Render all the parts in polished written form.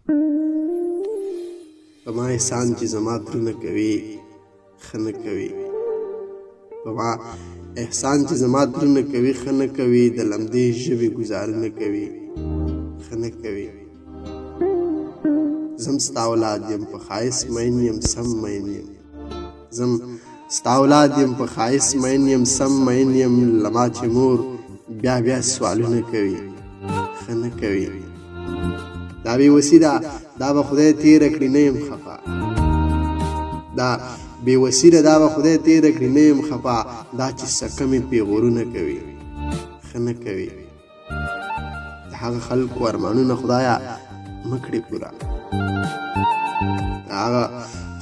په ما احسان چې زما ترونه کوي ښه نه کوي، په ما احسان چې زما ترونه کوي ښه نه کوي، د لمدې ژبې ګزارونه کوي ښه نه کوي. زم ستا اولاد یم په ښایست مین یم سم مین یم، زم ستا اولاد یم په ښایست مین یم سم مین یم، له ما چې مور بیا بیا سوالونه کوي ښه نه کوي. دا بې وسي ده دا به خدای تېره کړي نه یم خفه، دا بې وسي ده دا به خدای تېره کړي نه یم خفه، دا چې سکه مې پیغورونه کوي ښه نه کوي. د هغه خلکو ارمانونه خدایه مه کړې پوره، د هغه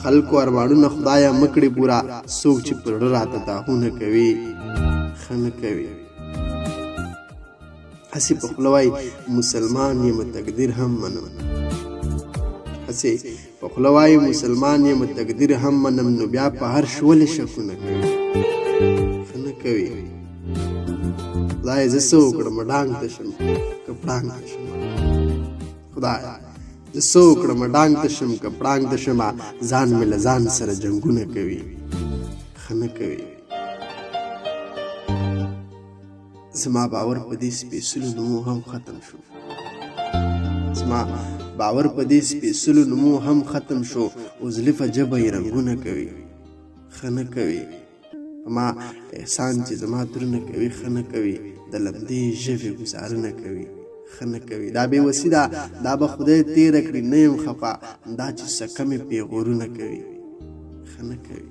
خلکو ارمانونه خدایه مه کړې پوره، څوک چې پر زړه راته داغونه کوي ښه نه کوي. هسې په خوله وایي مسلمان یم تقدیر هم منم، هسې په خوله وایي مسلمان یم تقدیر هم منم، نو بیا په هر شي ولې شکونه کوي ښه نه کوي. خدایه زه څه وکړم ډانګ ته شم که پړانګ ته شم، خدایه زه څه وکړم ډانګ ته شم که پړانګ ته شم، ځان مې له ځان سره جنګونه کوي ښه نه کوي. زما باور په دې سپېڅلو نومو هم ختم شو، زما باور په دې سپېڅلو نومو هم ختم شو، عزلفه ژبه یې رنګونه کوي ښه نه کوي. په ما احسان چې زما ترونه کوي ښه نه کوي، د لمدې ژبې ګزارونه کوي ښه نه کوي. دا بې وسي ده دا به خدای تېره کړي نه یم خفه، دا چې سکه مې پیغورونه کوي ښه نه کوي.